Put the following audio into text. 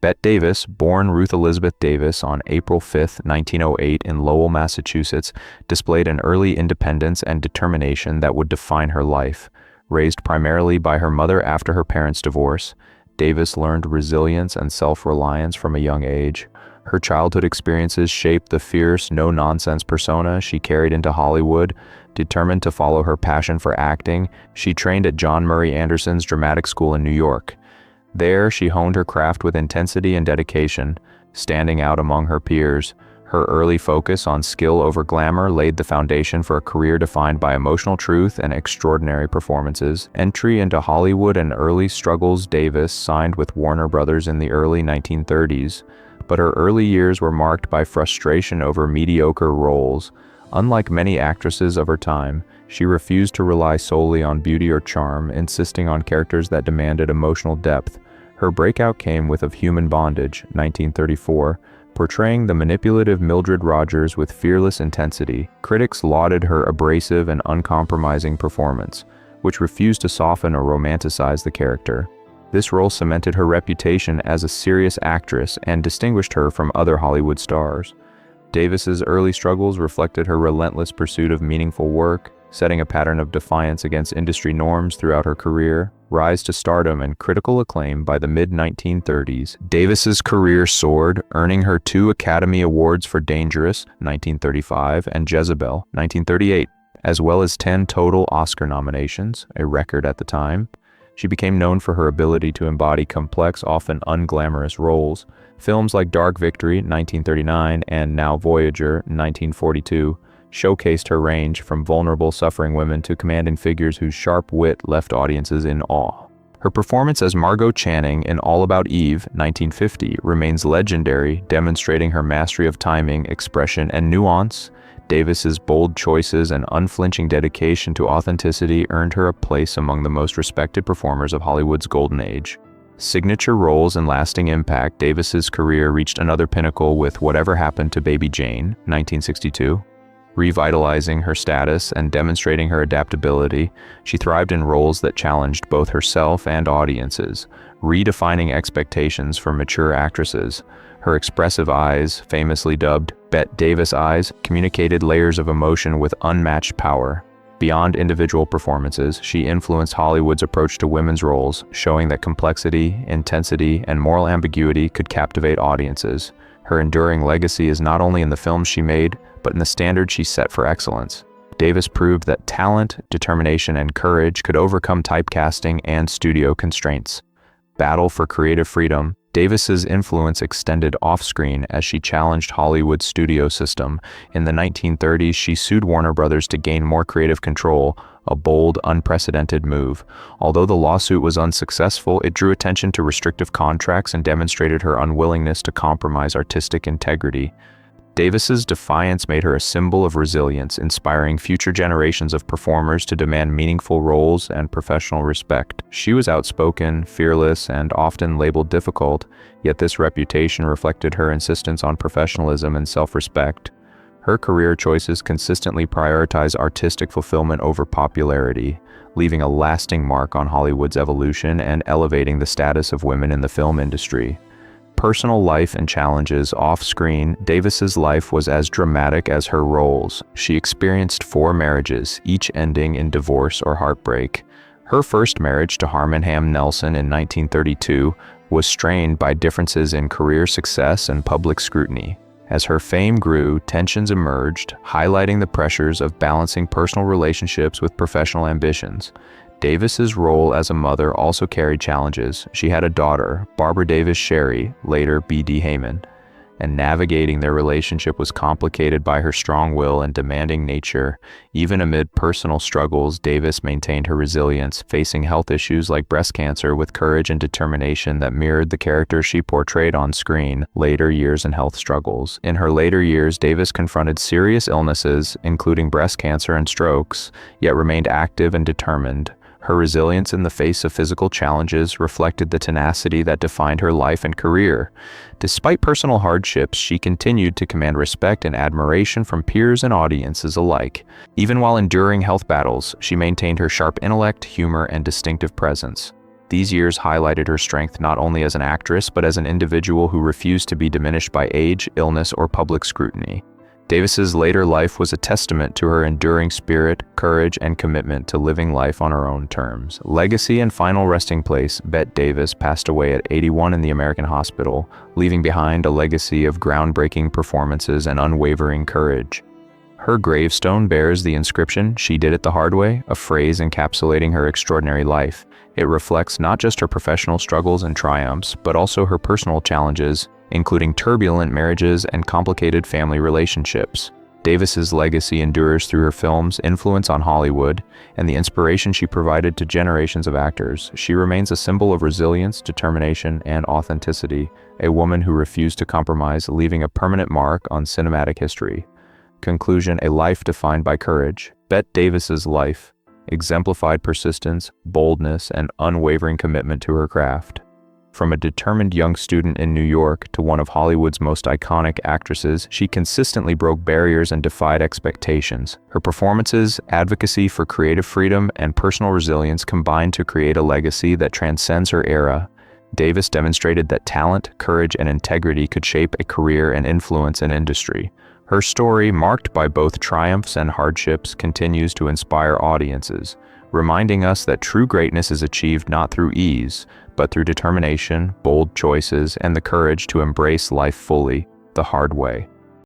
Bette Davis, born Ruth Elizabeth Davis on April 5, 1908 in Lowell, Massachusetts, displayed an early independence and determination that would define her life. Raised primarily by her mother after her parents' divorce, Davis learned resilience and self-reliance from a young age. Her childhood experiences shaped the fierce, no-nonsense persona she carried into Hollywood. Determined to follow her passion for acting, she trained at John Murray Anderson's dramatic school in New York. There, she honed her craft with intensity and dedication, standing out among her peers. Her early focus on skill over glamour laid the foundation for a career defined by emotional truth and extraordinary performances. Entry into Hollywood and early struggles. Davis signed with Warner Brothers in the early 1930s, but her early years were marked by frustration over mediocre roles. Unlike many actresses of her time, she refused to rely solely on beauty or charm, insisting on characters that demanded emotional depth. Her breakout came with Of Human Bondage, 1934, portraying the manipulative Mildred Rogers with fearless intensity. Critics lauded her abrasive and uncompromising performance, which refused to soften or romanticize the character. This role cemented her reputation as a serious actress and distinguished her from other Hollywood stars. Davis's early struggles reflected her relentless pursuit of meaningful work, setting a pattern of defiance against industry norms throughout her career. Rise to stardom and critical acclaim. By the mid-1930s, Davis's career soared, earning her 2 Academy Awards for Dangerous, 1935, and Jezebel, 1938, as well as 10 total Oscar nominations, a record at the time. She became known for her ability to embody complex, often unglamorous roles. Films like Dark Victory, 1939, and Now Voyager, 1942, showcased her range from vulnerable, suffering women to commanding figures whose sharp wit left audiences in awe. Her performance as Margot Channing in All About Eve, 1950, remains legendary, demonstrating her mastery of timing, expression, and nuance. Davis's bold choices and unflinching dedication to authenticity earned her a place among the most respected performers of Hollywood's golden age. Signature roles and lasting impact. Davis's career reached another pinnacle with Whatever Happened to Baby Jane, 1962. Revitalizing her status and demonstrating her adaptability, she thrived in roles that challenged both herself and audiences, redefining expectations for mature actresses. Her expressive eyes, famously dubbed Bette Davis eyes, communicated layers of emotion with unmatched power. Beyond individual performances, she influenced Hollywood's approach to women's roles, showing that complexity, intensity, and moral ambiguity could captivate audiences. Her enduring legacy is not only in the films she made, but in the standard she set for excellence. Davis proved that talent, determination, and courage could overcome typecasting and studio constraints. Battle for creative freedom. Davis's influence extended off-screen as she challenged Hollywood's studio system. In the 1930s, she sued Warner Brothers to gain more creative control, a bold, unprecedented move. Although the lawsuit was unsuccessful, it drew attention to restrictive contracts and demonstrated her unwillingness to compromise artistic integrity. Davis's defiance made her a symbol of resilience, inspiring future generations of performers to demand meaningful roles and professional respect. She was outspoken, fearless, and often labeled difficult, yet this reputation reflected her insistence on professionalism and self-respect. Her career choices consistently prioritize artistic fulfillment over popularity, leaving a lasting mark on Hollywood's evolution and elevating the status of women in the film industry. Personal life and challenges. Off-screen, Davis's life was as dramatic as her roles. She experienced 4 marriages, each ending in divorce or heartbreak. Her first marriage to Harmon Ham Nelson in 1932 was strained by differences in career success and public scrutiny. As her fame grew, tensions emerged, highlighting the pressures of balancing personal relationships with professional ambitions. Davis's role as a mother also carried challenges. She had a daughter, Barbara Davis Sherry, later B.D. Heyman, and navigating their relationship was complicated by her strong will and demanding nature. Even amid personal struggles, Davis maintained her resilience, facing health issues like breast cancer with courage and determination that mirrored the character she portrayed on screen. Later years and health struggles. In her later years, Davis confronted serious illnesses, including breast cancer and strokes, yet remained active and determined. Her resilience in the face of physical challenges reflected the tenacity that defined her life and career. Despite personal hardships, she continued to command respect and admiration from peers and audiences alike. Even while enduring health battles, she maintained her sharp intellect, humor, and distinctive presence. These years highlighted her strength not only as an actress but as an individual who refused to be diminished by age, illness, or public scrutiny. Davis's later life was a testament to her enduring spirit, courage, and commitment to living life on her own terms. Legacy and final resting place: Bette Davis passed away at 81 in the American hospital, leaving behind a legacy of groundbreaking performances and unwavering courage. Her gravestone bears the inscription, "She did it the hard way," a phrase encapsulating her extraordinary life. It reflects not just her professional struggles and triumphs, but also her personal challenges, including turbulent marriages and complicated family relationships. Davis's legacy endures through her films, influence on Hollywood, and the inspiration she provided to generations of actors. She remains a symbol of resilience, determination, and authenticity, a woman who refused to compromise, leaving a permanent mark on cinematic history. Conclusion: a life defined by courage. Bette Davis's life exemplified persistence, boldness, and unwavering commitment to her craft. From a determined young student in New York to one of Hollywood's most iconic actresses, she consistently broke barriers and defied expectations. Her performances, advocacy for creative freedom, and personal resilience combined to create a legacy that transcends her era. Davis demonstrated that talent, courage, and integrity could shape a career and influence an industry. Her story, marked by both triumphs and hardships, continues to inspire audiences, reminding us that true greatness is achieved not through ease, but through determination, bold choices, and the courage to embrace life fully, the hard way.